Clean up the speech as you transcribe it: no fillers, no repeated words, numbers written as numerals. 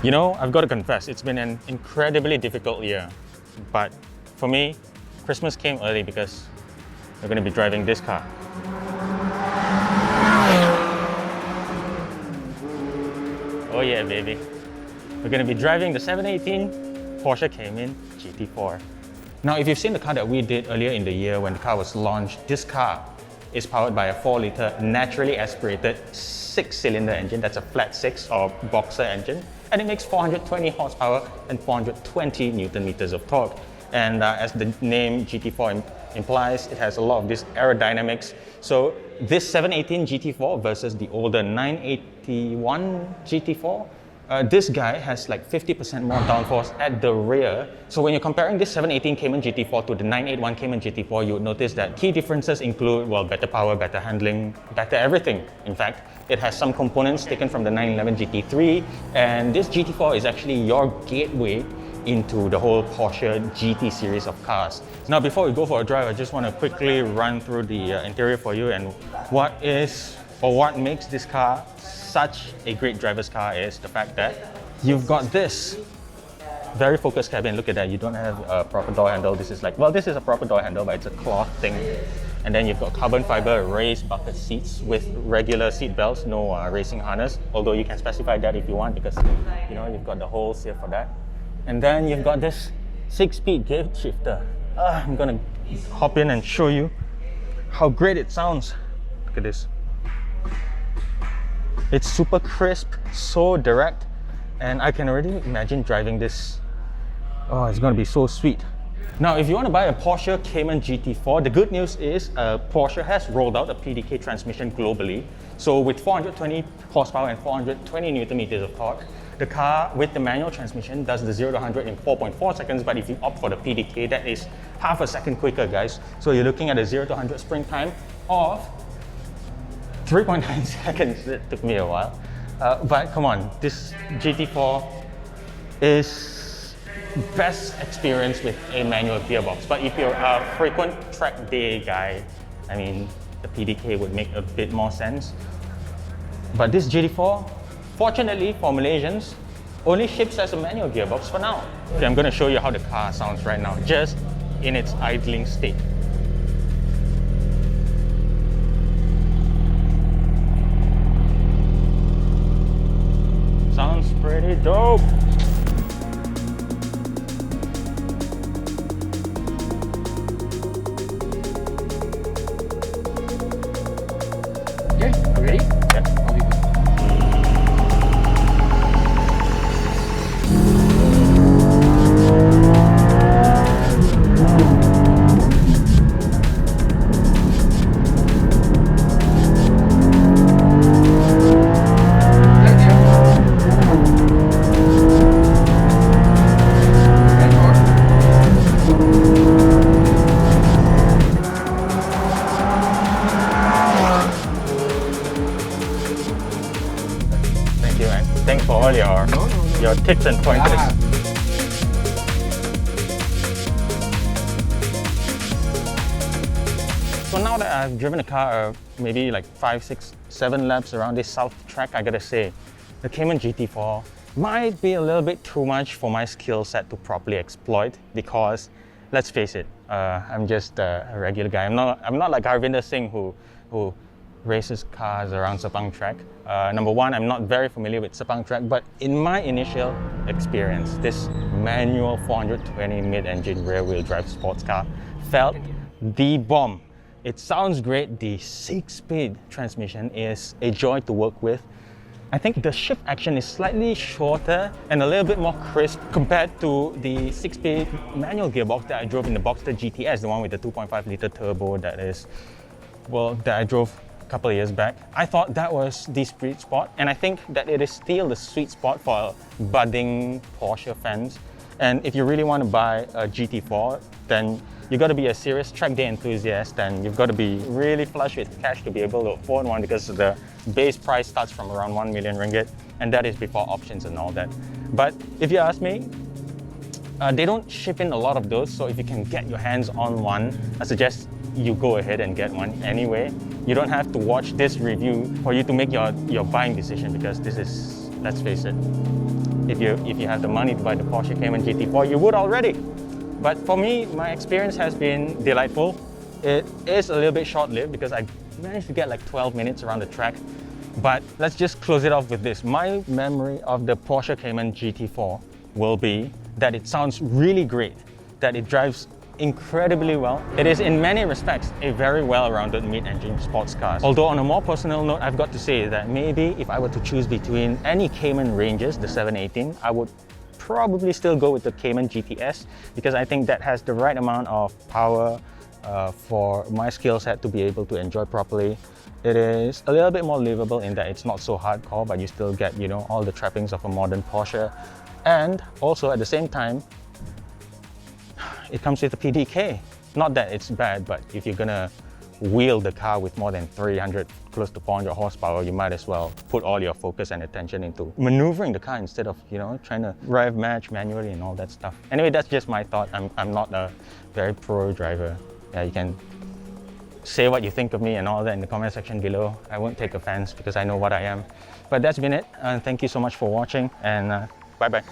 You know, I've got to confess, it's been an incredibly difficult year. But for me, Christmas came early because we're going to be driving this car. Oh yeah, baby. We're going to be driving the 718 Porsche Cayman GT4. Now, if you've seen the car that we did earlier in the year when the car was launched, this car is powered by a 4-litre naturally aspirated 6-cylinder engine. That's a flat 6 or boxer engine. And it makes 420 horsepower and 420 Newton meters of torque. And as the name GT4 implies, it has a lot of this aerodynamics. So this 718 GT4 versus the older 981 GT4, this guy has like 50% more downforce at the rear. So when you're comparing this 718 Cayman GT4 to the 981 Cayman GT4, you would notice that key differences include, well, better power, better handling, better everything. In fact, it has some components taken from the 911 GT3, and this GT4 is actually your gateway into the whole Porsche GT series of cars. Now, before we go for a drive, I just want to quickly run through the interior for you, and what makes this car such a great driver's car is the fact that you've got this very focused cabin. Look at that, you don't have a proper door handle. This is like, well, this is a proper door handle, but it's a cloth thing. And then you've got carbon fiber raised bucket seats with regular seat belts, no racing harness, although you can specify that if you want, because you know you've got the holes here for that. And then you've got this 6-speed gear shifter. I'm gonna hop in and show you how great it sounds. Look at this. It's super crisp, so direct, and I can already imagine driving this. Oh, it's gonna be so sweet. Now, if you want to buy a Porsche Cayman GT4, the good news is Porsche has rolled out a PDK transmission globally. So with 420 horsepower and 420 Newton meters of torque, the car with the manual transmission does the 0 to 100 in 4.4 seconds, but if you opt for the PDK, that is half a second quicker, guys. So you're looking at a 0 to 100 sprint time of 3.9 seconds. It took me a while. But come on, this GT4 is best experience with a manual gearbox. But if you're a frequent track day guy, I mean, the PDK would make a bit more sense. But this GT4, fortunately for Malaysians, only ships as a manual gearbox for now. Okay, I'm going to show you how the car sounds right now, just in its idling state. Sounds pretty dope. Okay, ready? Yeah. I'll be good. Thanks for all your tips and pointers. So now that I've driven the car maybe like 5, 6, 7 laps around this south track, I gotta say, the Cayman GT4 might be a little bit too much for my skill set to properly exploit, because let's face it, I'm just a regular guy. I'm not like Harvinder Singh who races cars around Sepang track. Number one, I'm not very familiar with Sepang track, but in my initial experience, this manual 420 mid-engine rear-wheel drive sports car felt the bomb. It sounds great. The 6-speed transmission is a joy to work with. I think the shift action is slightly shorter and a little bit more crisp compared to the 6-speed manual gearbox that I drove in the Boxster GTS, the one with the 2.5-litre turbo that I drove a couple of years back. I thought that was the sweet spot, and I think that it is still the sweet spot for budding Porsche fans. And if you really want to buy a GT4, then you've got to be a serious track day enthusiast, and you've got to be really flush with cash to be able to afford one, because the base price starts from around 1 million ringgit, and that is before options and all that. But if you ask me, they don't ship in a lot of those, so if you can get your hands on one, I suggest you go ahead and get one anyway. You don't have to watch this review for you to make your buying decision, because this is let's face it. If you have the money to buy the Porsche Cayman GT4, you would already. But for me, my experience has been delightful. It is a little bit short-lived because I managed to get like 12 minutes around the track. But let's just close it off with this. My memory of the Porsche Cayman GT4 will be that it sounds really great, that it drives incredibly well. It is in many respects a very well-rounded mid-engine sports car. Although on a more personal note, I've got to say that maybe if I were to choose between any Cayman ranges, the 718, I would probably still go with the Cayman GTS because I think that has the right amount of power for my skill set to be able to enjoy properly. It is a little bit more livable in that it's not so hardcore, but you still get, you know, all the trappings of a modern Porsche. And also at the same time, it comes with a PDK. Not that it's bad, but if you're gonna wheel the car with more than 300, close to 400 horsepower, you might as well put all your focus and attention into maneuvering the car instead of, you know, trying to rev match manually and all that stuff. Anyway, that's just my thought. I'm not a very pro driver. Yeah, you can say what you think of me and all that in the comment section below. I won't take offense because I know what I am. But that's been it. Thank you so much for watching, and bye-bye.